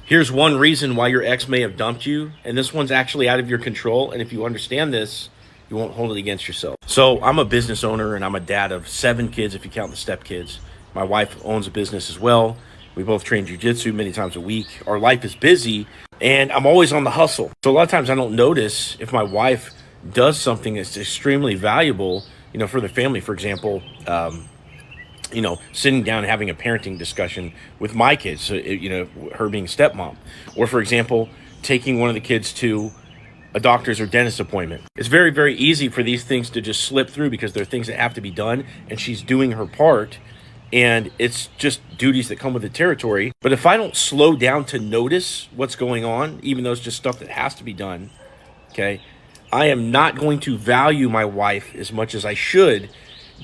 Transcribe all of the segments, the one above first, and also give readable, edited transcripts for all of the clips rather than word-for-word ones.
Here's one reason why your ex may have dumped you, and this one's actually out of your control. And if you understand this, you won't hold it against yourself. So I'm a business owner, and I'm a dad of 7 kids if you count the step kids. My wife owns a business as well. We both train jiu-jitsu many times a week. Our life is busy, and I'm always on the hustle. So a lot of times I don't notice if my wife does something that's extremely valuable, for the family. For example, sitting down and having a parenting discussion with my kids, so, her being stepmom. Or, for example, taking one of the kids to a doctor's or dentist appointment. It's very, very easy for these things to just slip through because they're things that have to be done, and she's doing her part, and it's just duties that come with the territory. But if I don't slow down to notice what's going on, even though it's just stuff that has to be done, okay, I am not going to value my wife as much as I should,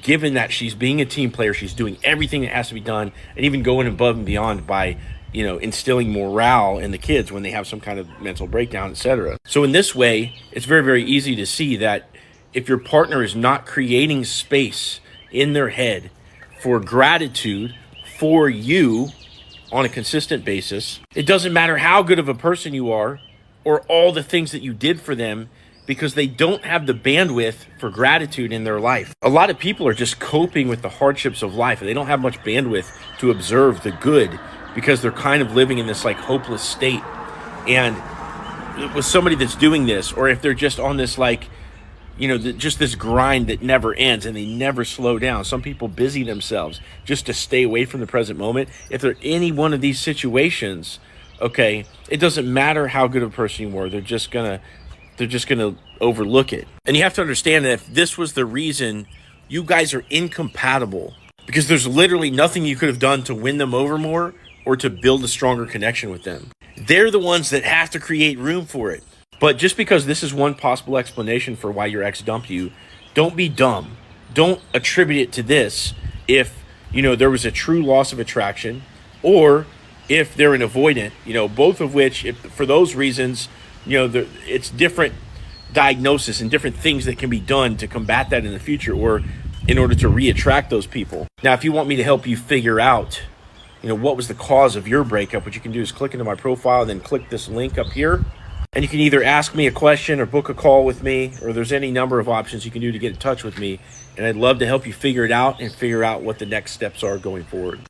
given that she's being a team player, she's doing everything that has to be done, and even going above and beyond by, instilling morale in the kids when they have some kind of mental breakdown, etc. So in this way, it's very, very easy to see that if your partner is not creating space in their head for gratitude for you on a consistent basis, it doesn't matter how good of a person you are or all the things that you did for them, because they don't have the bandwidth for gratitude in their life. A lot of people are just coping with the hardships of life, and they don't have much bandwidth to observe the good because they're kind of living in this hopeless state. And with somebody that's doing this, or if they're just on this just this grind that never ends and they never slow down. Some people busy themselves just to stay away from the present moment. If they're any one of these situations, okay, it doesn't matter how good of a person you are, they're just gonna overlook it. And you have to understand that if this was the reason, you guys are incompatible, because there's literally nothing you could have done to win them over more or to build a stronger connection with them. They're the ones that have to create room for it. But just because this is one possible explanation for why your ex dumped you, don't be dumb. Don't attribute it to this if, there was a true loss of attraction, or if they're an avoidant, both of which, for those reasons, it's different diagnosis and different things that can be done to combat that in the future, or in order to re-attract those people. Now, if you want me to help you figure out, what was the cause of your breakup, what you can do is click into my profile and then click this link up here. And you can either ask me a question or book a call with me, or there's any number of options you can do to get in touch with me. And I'd love to help you figure it out and figure out what the next steps are going forward.